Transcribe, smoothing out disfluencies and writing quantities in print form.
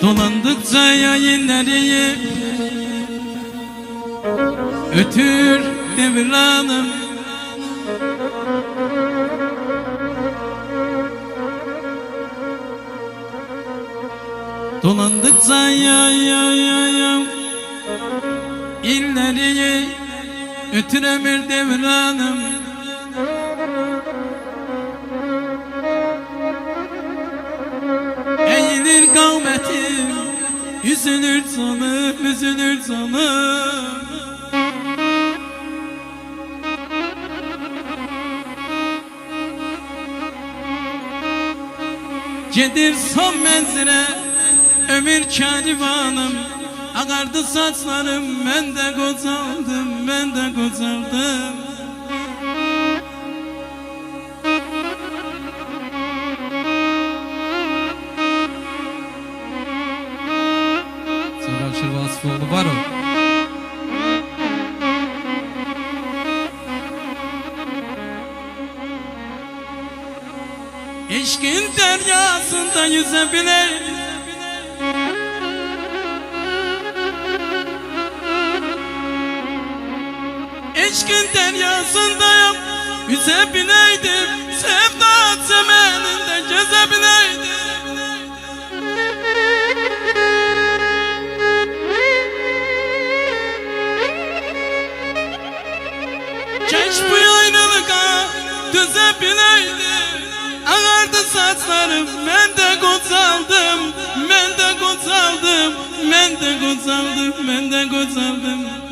Dolandıkça yayınları ötür devranım. Dolandıkça ya illeri ötür ömür devranım. Eğilir kavmetim, üzülür canım, üzülür canım. Gedir son menzile ömür kârivanım. Ağardı saçlarım, ben de kocaldım, ben de kocaldım. Sabahşır Vasıfoğlu var o. İşkin deryasında yüzebileyim. İşkin deryasındayım, yüzebileydim. Sevda çemeninde gezebileydim. Keş bu ayrılığa düzebileydim. Ağardı saçlarım, ben de kocaldım, ben de kocaldım, ben de kocaldım, ben de kocaldım.